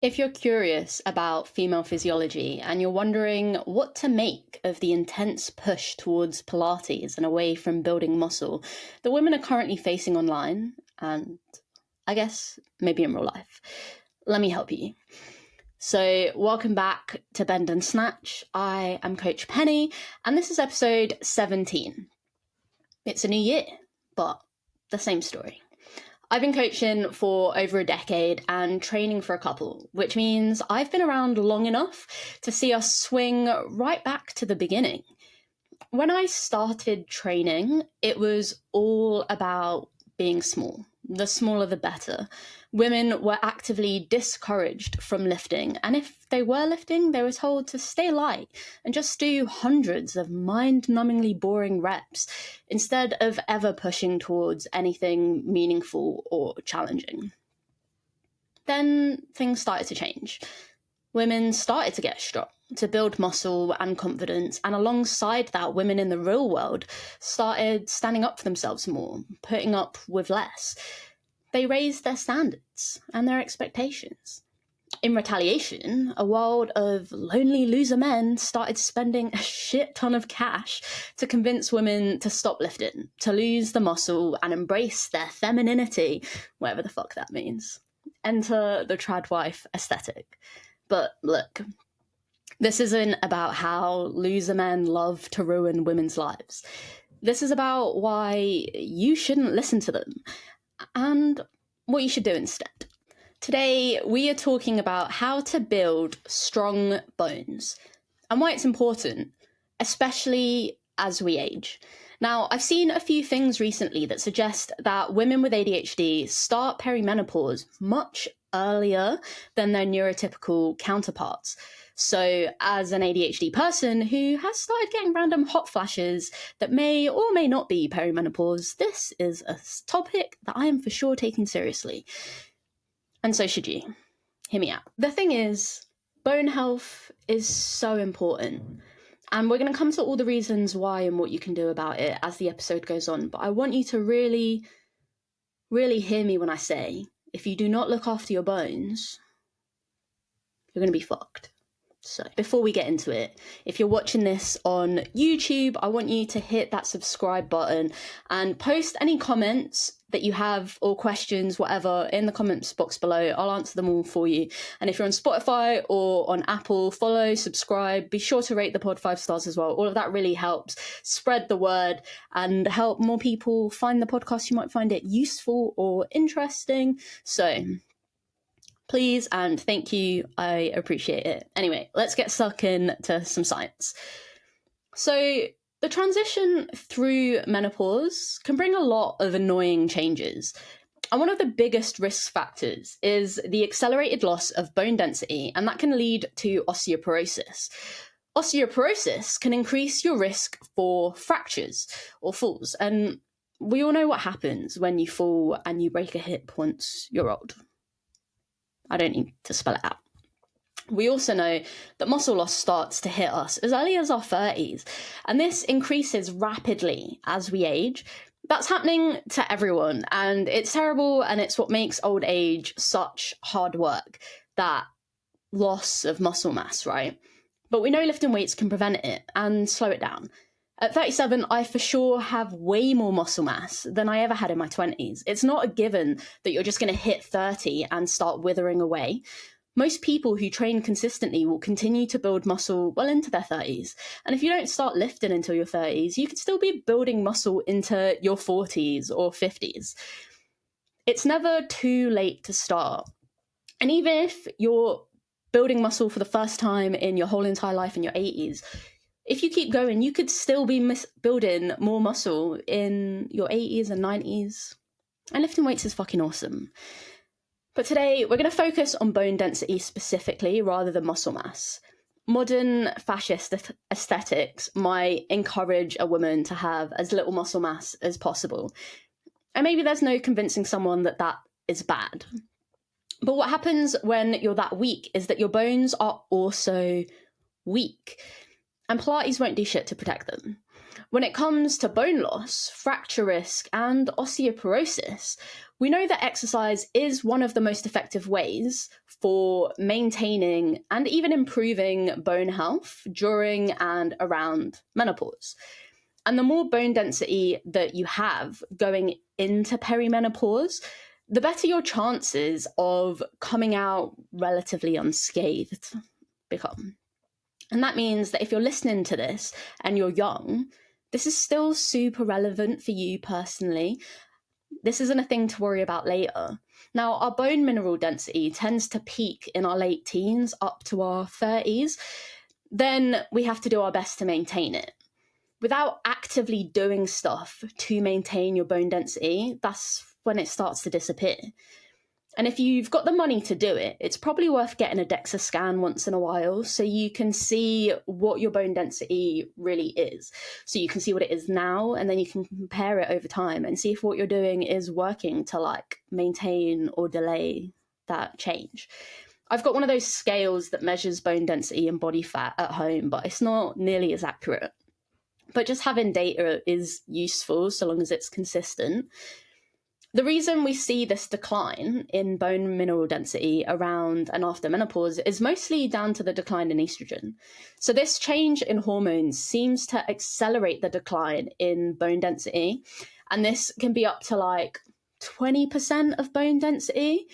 If you're curious about female physiology and you're wondering what to make of the intense push towards Pilates and away from building muscle that women are currently facing online, and I guess maybe in real life, let me help you. So, welcome back to Bend and Snatch. I am Coach Penny, and this is episode 17. It's a new year, but the same story. I've been coaching for over a decade and training for a couple, which means I've been around long enough to see us swing right back to the beginning. When I started training, it was all about being small. The smaller the better. Women were actively discouraged from lifting, and if they were lifting, they were told to stay light and just do hundreds of mind-numbingly boring reps instead of ever pushing towards anything meaningful or challenging. Then things started to change. Women started to get strong, to build muscle and confidence, and alongside that, women in the real world started standing up for themselves more, putting up with less. They raised their standards and their expectations. In retaliation, a world of lonely loser men started spending a shit ton of cash to convince women to stop lifting, to lose the muscle and embrace their femininity, whatever the fuck that means. Enter the trad wife aesthetic. But look, this isn't about how loser men love to ruin women's lives. This is about why you shouldn't listen to them and what you should do instead. Today, we are talking about how to build strong bones and why it's important, especially as we age. Now, I've seen a few things recently that suggest that women with ADHD start perimenopause much earlier than their neurotypical counterparts. So, as an ADHD person who has started getting random hot flashes that may or may not be perimenopause, this is a topic that I am for sure taking seriously. And so should you. Hear me out. The thing is, bone health is so important. And we're going to come to all the reasons why and what you can do about it as the episode goes on. But I want you to really, really hear me when I say, if you do not look after your bones, you're going to be fucked. So before we get into it, if you're watching this on YouTube, I want you to hit that subscribe button and post any comments that you have or questions, whatever, in the comments box below. I'll answer them all for you. And if you're on Spotify or on Apple, follow, subscribe, be sure to rate the pod 5 stars as well. All of that really helps spread the word and help more people find the podcast. You might find it useful or interesting. So please and thank you. I appreciate it. Anyway, let's get stuck into some science. So the transition through menopause can bring a lot of annoying changes. And one of the biggest risk factors is the accelerated loss of bone density, and that can lead to osteoporosis. Osteoporosis can increase your risk for fractures or falls. And we all know what happens when you fall and you break a hip once you're old. I don't need to spell it out. We also know that muscle loss starts to hit us as early as our 30s, and this increases rapidly as we age. That's happening to everyone, and it's terrible, and it's what makes old age such hard work, that loss of muscle mass, right? But we know lifting weights can prevent it and slow it down. At 37, I for sure have way more muscle mass than I ever had in my 20s. It's not a given that you're just going to hit 30 and start withering away. Most people who train consistently will continue to build muscle well into their 30s. And if you don't start lifting until your 30s, you could still be building muscle into your 40s or 50s. It's never too late to start. And even if you're building muscle for the first time in your whole entire life in your 80s, if you keep going, you could still be building more muscle in your 80s and 90s. And lifting weights is fucking awesome. But today, we're going to focus on bone density specifically rather than muscle mass. Modern fascist aesthetics might encourage a woman to have as little muscle mass as possible. And maybe there's no convincing someone that that is bad. But what happens when you're that weak is that your bones are also weak. And Pilates won't do shit to protect them. When it comes to bone loss, fracture risk, and osteoporosis, We know that exercise is one of the most effective ways for maintaining and even improving bone health during and around menopause. And the more bone density that you have going into perimenopause, the better your chances of coming out relatively unscathed become. And that means that if you're listening to this and you're young, this is still super relevant for you personally. This isn't a thing to worry about later. Now, our bone mineral density tends to peak in our late teens up to our 30s. Then we have to do our best to maintain it. Without actively doing stuff to maintain your bone density, that's when it starts to disappear. And if you've got the money to do it, it's probably worth getting a DEXA scan once in a while so you can see what your bone density really is. So you can see what it is now, and then you can compare it over time and see if what you're doing is working to like maintain or delay that change. I've got one of those scales that measures bone density and body fat at home, but it's not nearly as accurate. But just having data is useful so long as it's consistent. The reason we see this decline in bone mineral density around and after menopause is mostly down to the decline in estrogen. So this change in hormones seems to accelerate the decline in bone density, and this can be up to like 20% of bone density.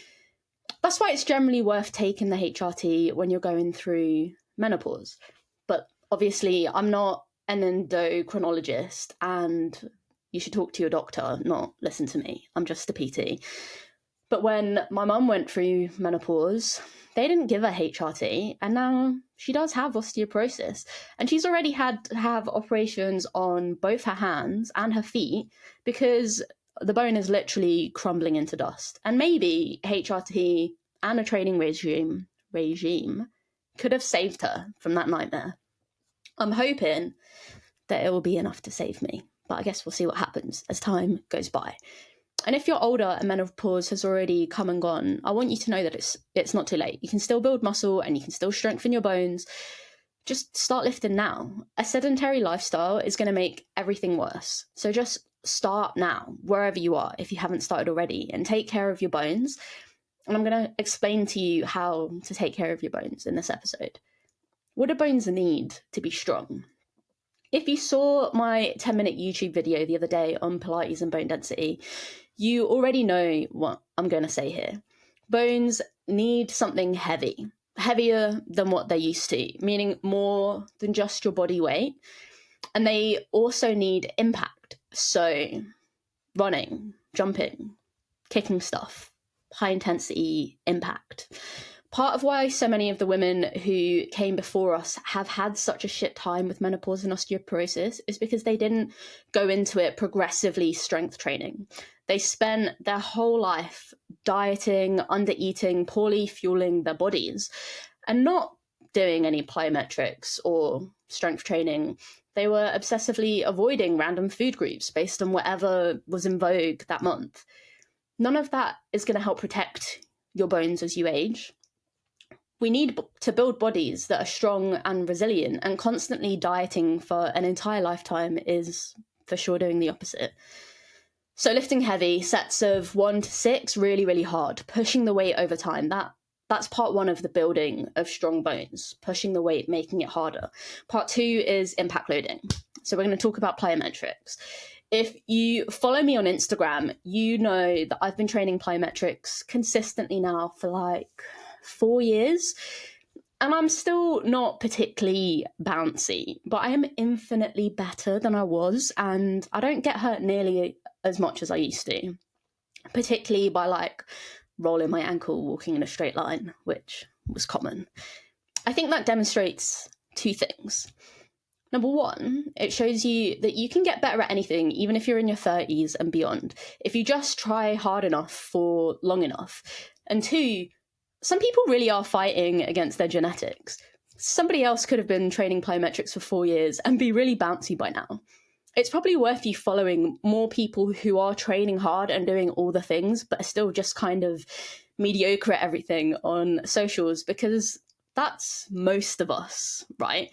That's why it's generally worth taking the HRT when you're going through menopause. But obviously, I'm not an endocrinologist, and you should talk to your doctor, not listen to me. I'm just a PT. But when my mum went through menopause, they didn't give her HRT, and now she does have osteoporosis. And she's already had to have operations on both her hands and her feet because the bone is literally crumbling into dust. And maybe HRT and a training regime could have saved her from that nightmare. I'm hoping that it will be enough to save me, but I guess we'll see what happens as time goes by. And if you're older and menopause has already come and gone, I want you to know that it's not too late. You can still build muscle and you can still strengthen your bones. Just start lifting now. A sedentary lifestyle is going to make everything worse. So just start now, wherever you are, if you haven't started already, and take care of your bones. And I'm going to explain to you how to take care of your bones in this episode. What do bones need to be strong? If you saw my 10-minute YouTube video the other day on Pilates and bone density, you already know what I'm going to say here. Bones need something heavy, heavier than what they're used to, meaning more than just your body weight. And they also need impact. So running, jumping, kicking stuff, high intensity impact. Part of why so many of the women who came before us have had such a shit time with menopause and osteoporosis is because they didn't go into it progressively strength training. They spent their whole life dieting, under-eating, poorly fueling their bodies, and not doing any plyometrics or strength training. They were obsessively avoiding random food groups based on whatever was in vogue that month. None of that is going to help protect your bones as you age. We need to build bodies that are strong and resilient, and constantly dieting for an entire lifetime is for sure doing the opposite. So lifting heavy, sets of 1 to 6, really, really hard. Pushing the weight over time, that's part 1 of the building of strong bones. Pushing the weight, making it harder. Part 2 is impact loading. So we're going to talk about plyometrics. If you follow me on Instagram, you know that I've been training plyometrics consistently now for like 4 years, and I'm still not particularly bouncy, but I am infinitely better than I was, and I don't get hurt nearly as much as I used to, particularly by like rolling my ankle walking in a straight line, which was common. I think that demonstrates 2 things. Number 1, it shows you that you can get better at anything, even if you're in your 30s and beyond, if you just try hard enough for long enough. And 2, some people really are fighting against their genetics. Somebody else could have been training plyometrics for 4 years and be really bouncy by now. It's probably worth you following more people who are training hard and doing all the things, but are still just kind of mediocre at everything on socials, because that's most of us, right?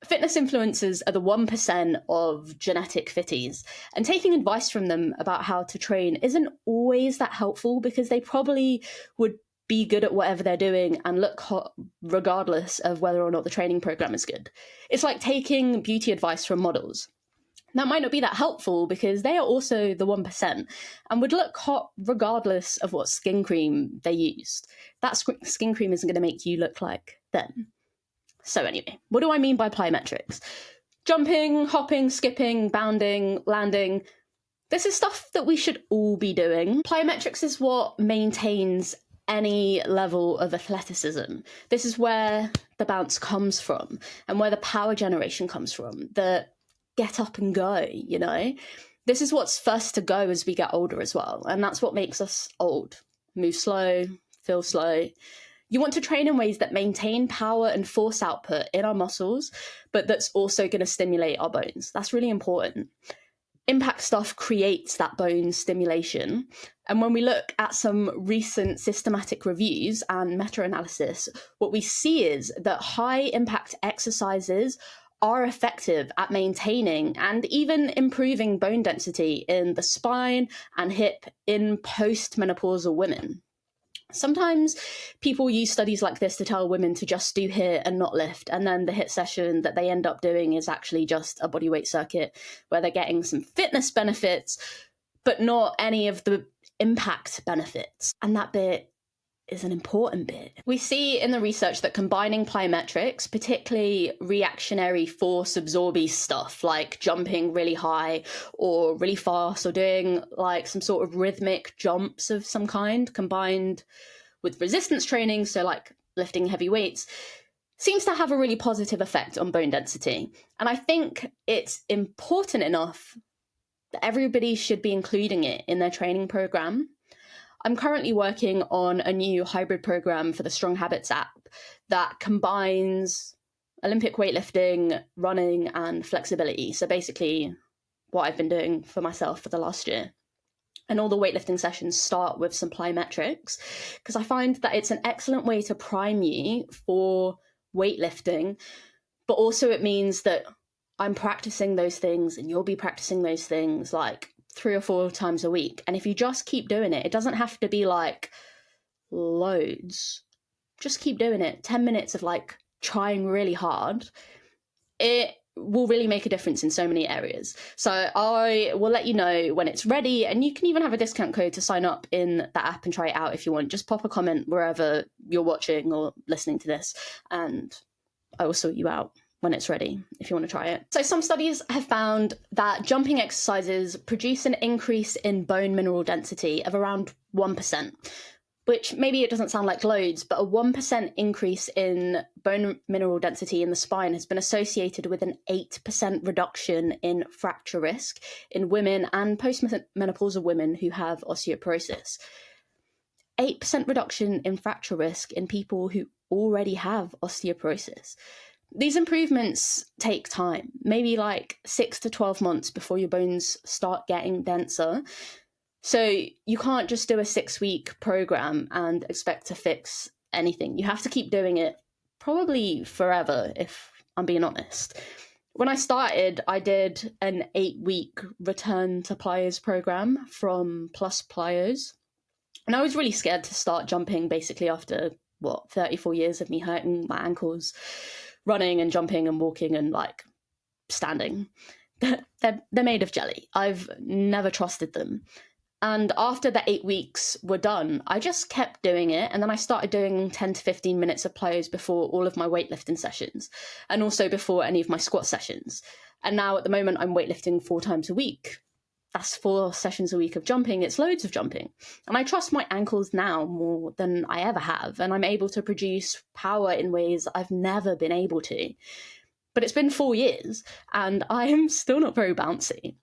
Fitness influencers are the 1% of genetic fitties, and taking advice from them about how to train isn't always that helpful because they probably would be good at whatever they're doing and look hot regardless of whether or not the training program is good. It's like taking beauty advice from models. That might not be that helpful because they are also the 1% and would look hot regardless of what skin cream they used. That skin cream isn't going to make you look like them. So anyway, what do I mean by plyometrics? Jumping, hopping, skipping, bounding, landing. This is stuff that we should all be doing. Plyometrics is what maintains any level of athleticism. This is where the bounce comes from and where the power generation comes from. The get up and go, you know? This is what's first to go as we get older as well. And that's what makes us old. Move slow, feel slow. You want to train in ways that maintain power and force output in our muscles, but that's also going to stimulate our bones. That's really important. Impact stuff creates that bone stimulation. And when we look at some recent systematic reviews and meta-analysis, what we see is that high impact exercises are effective at maintaining and even improving bone density in the spine and hip in postmenopausal women. Sometimes people use studies like this to tell women to just do HIIT and not lift, and then the HIIT session that they end up doing is actually just a bodyweight circuit where they're getting some fitness benefits, but not any of the impact benefits. And that bit is an important bit. We see in the research that combining plyometrics, particularly reactionary force absorby stuff like jumping really high or really fast or doing like some sort of rhythmic jumps of some kind combined with resistance training, so like lifting heavy weights, seems to have a really positive effect on bone density. And I think it's important enough that everybody should be including it in their training program. I'm currently working on a new hybrid program for the Strong Habits app that combines Olympic weightlifting, running, and flexibility. So basically what I've been doing for myself for the last year. And all the weightlifting sessions start with some plyometrics because I find that it's an excellent way to prime you for weightlifting, but also it means that I'm practicing those things and you'll be practicing those things like 3 or 4 times a week. And if you just keep doing it, it doesn't have to be like loads. Just keep doing it. 10 minutes of like trying really hard. It will really make a difference in so many areas. So I will let you know when it's ready, and you can even have a discount code to sign up in the app and try it out if you want. Just pop a comment wherever you're watching or listening to this, and I will sort you out when it's ready if you want to try it. So some studies have found that jumping exercises produce an increase in bone mineral density of around 1%, which maybe it doesn't sound like loads, but a 1% increase in bone mineral density in the spine has been associated with an 8% reduction in fracture risk in women and postmenopausal women who have osteoporosis. 8% reduction in fracture risk in people who already have osteoporosis. These improvements take time, maybe like 6 to 12 months before your bones start getting denser. So you can't just do a 6-week program and expect to fix anything. You have to keep doing it probably forever, if I'm being honest. When I started, I did an 8-week return to plyos program from Plus Plyos. And I was really scared to start jumping basically after, 34 years of me hurting my ankles, running and jumping and walking and like standing. They're made of jelly. I've never trusted them. And after the 8 weeks were done, I just kept doing it. And then I started doing 10 to 15 minutes of plyos before all of my weightlifting sessions and also before any of my squat sessions. And now at the moment, I'm weightlifting 4 times a week. That's 4 sessions a week of jumping. It's loads of jumping. And I trust my ankles now more than I ever have. And I'm able to produce power in ways I've never been able to. But it's been 4 years and I'm still not very bouncy.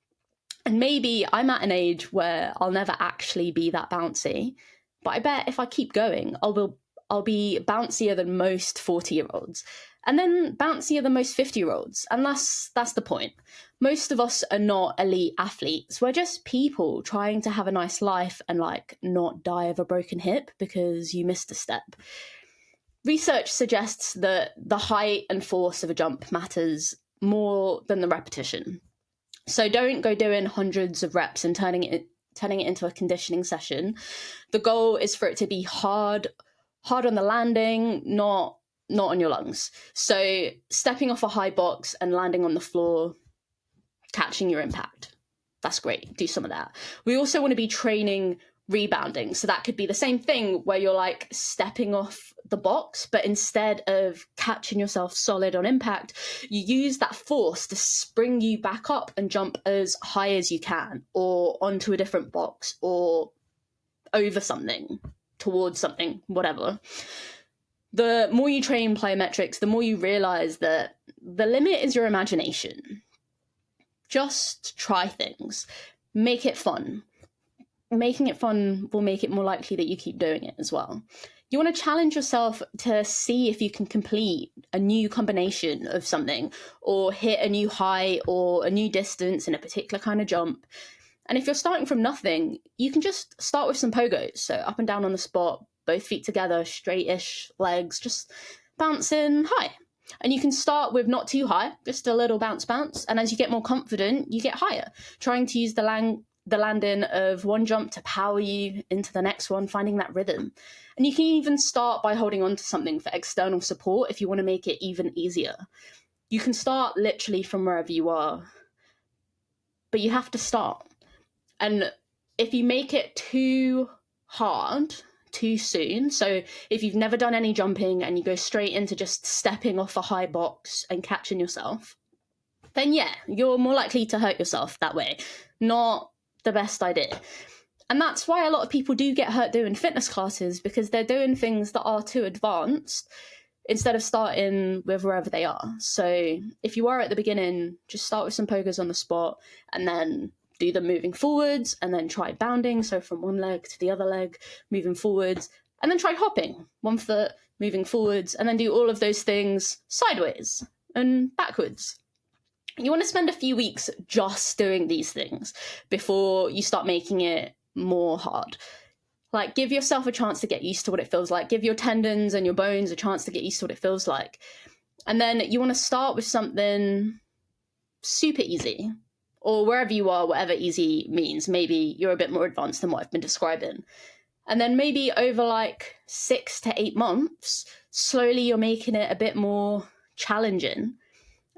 And maybe I'm at an age where I'll never actually be that bouncy. But I bet if I keep going, I'll be bouncier than most 40-year-olds. And then bouncier than most 50-year-olds. And that's the point. Most of us are not elite athletes. We're just people trying to have a nice life and like not die of a broken hip because you missed a step. Research suggests that the height and force of a jump matters more than the repetition. So don't go doing hundreds of reps and turning it into a conditioning session. The goal is for it to be hard on the landing, not on your lungs. So stepping off a high box and landing on the floor, catching your impact. That's great. Do some of that. We also want to be training rebounding. So that could be the same thing where you're like stepping off the box, but instead of catching yourself solid on impact, you use that force to spring you back up and jump as high as you can, or onto a different box, or over something, towards something, whatever. The more you train plyometrics, the more you realize that the limit is your imagination. Just try things. Make it fun. Making it fun will make it more likely that you keep doing it as well. You want to challenge yourself to see if you can complete a new combination of something, or hit a new high or a new distance in a particular kind of jump. And if you're starting from nothing, you can just start with some pogos. So up and down on the spot, both feet together, straight-ish legs, just bouncing high. And you can start with not too high, just a little bounce. And as you get more confident, you get higher, trying to use the landing of one jump to power you into the next one, finding that rhythm. And you can even start by holding on to something for external support if you want to make it even easier. You can start literally from wherever you are, but you have to start. And if you make it too hard too soon, so if you've never done any jumping and you go straight into just stepping off a high box and catching yourself, then yeah, you're more likely to hurt yourself that way. Not the best idea. And that's why a lot of people do get hurt doing fitness classes, because they're doing things that are too advanced instead of starting with wherever they are. So if you are at the beginning, just start with some pogos on the spot, and then do them moving forwards, and then try bounding, so from one leg to the other leg, moving forwards, and then try hopping, one foot, moving forwards, and then do all of those things sideways and backwards. You want to spend a few weeks just doing these things before you start making it more hard. Like, give yourself a chance to get used to what it feels like. Give your tendons and your bones a chance to get used to what it feels like. And then you want to start with something super easy, or wherever you are, whatever easy means. Maybe you're a bit more advanced than what I've been describing. And then maybe over like 6 to 8 months, slowly you're making it a bit more challenging.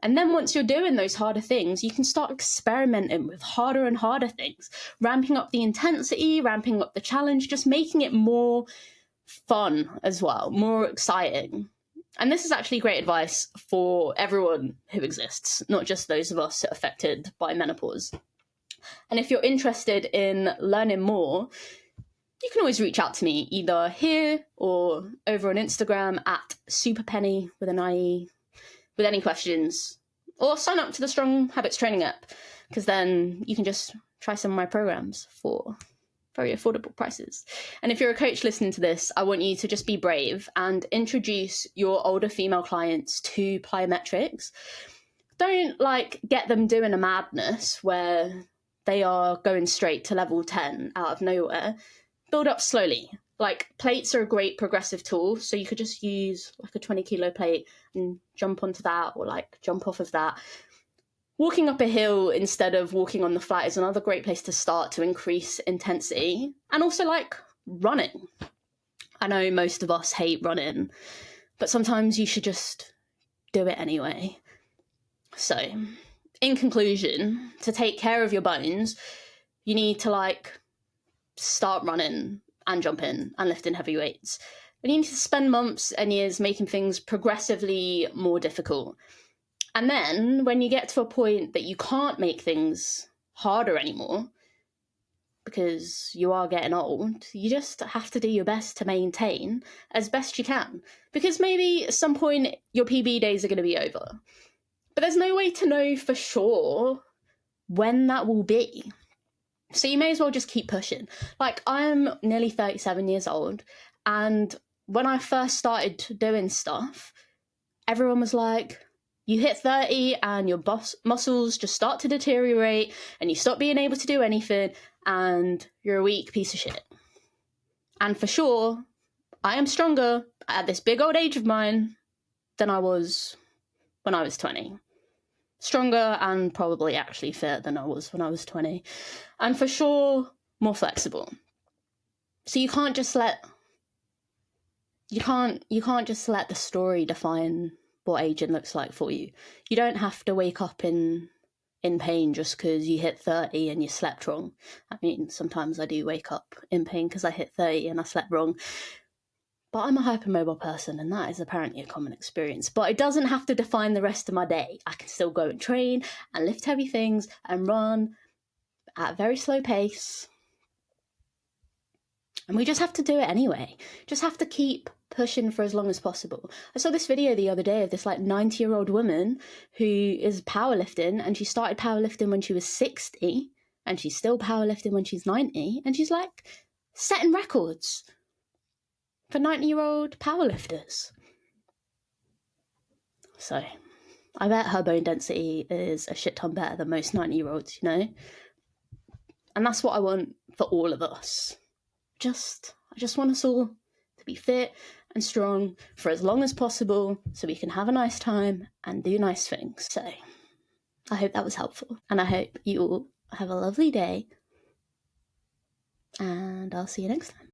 And then once you're doing those harder things, you can start experimenting with harder and harder things, ramping up the intensity, ramping up the challenge, just making it more fun as well, more exciting. And this is actually great advice for everyone who exists, not just those of us affected by menopause. And if you're interested in learning more, you can always reach out to me either here or over on Instagram at superpenny with an IE, with any questions, or sign up to the Strong Habits Training app, because then you can just try some of my programs for very affordable prices. And if you're a coach listening to this, I want you to just be brave and introduce your older female clients to plyometrics. Don't get them doing a madness where they are going straight to level 10 out of nowhere. Build up slowly. Plates are a great progressive tool, so you could just use a 20 kilo plate and jump onto that, or jump off of that. Walking up a hill instead of walking on the flat is another great place to start to increase intensity. And also running. I know most of us hate running, but sometimes you should just do it anyway. So, in conclusion, to take care of your bones, you need to start running and jumping and lifting heavy weights. And you need to spend months and years making things progressively more difficult. And then when you get to a point that you can't make things harder anymore, because you are getting old, you just have to do your best to maintain as best you can. Because maybe at some point your PB days are going to be over. But there's no way to know for sure when that will be. So you may as well just keep pushing. I'm nearly 37 years old, and when I first started doing stuff, everyone was like, you hit 30 and your muscles just start to deteriorate and you stop being able to do anything and you're a weak piece of shit. And for sure, I am stronger at this big old age of mine than I was when I was 20. Stronger and probably actually fitter than I was when I was 20. And for sure, more flexible. So you can't just let the story define what aging looks like for you. You don't have to wake up in pain just because you hit 30 and you slept wrong. I mean, sometimes I do wake up in pain because I hit 30 and I slept wrong. But I'm a hypermobile person, and that is apparently a common experience. But it doesn't have to define the rest of my day. I can still go and train and lift heavy things and run at a very slow pace. And we just have to do it anyway. Just have to keep pushing for as long as possible. I saw this video the other day of this 90-year-old woman who is powerlifting, and she started powerlifting when she was 60, and she's still powerlifting when she's 90, and she's setting records for 90-year-old powerlifters. So I bet her bone density is a shit ton better than most 90-year-olds, And that's what I want for all of us. I just want us all to be fit and strong for as long as possible so we can have a nice time and do nice things. So I hope that was helpful, and I hope you all have a lovely day, and I'll see you next time.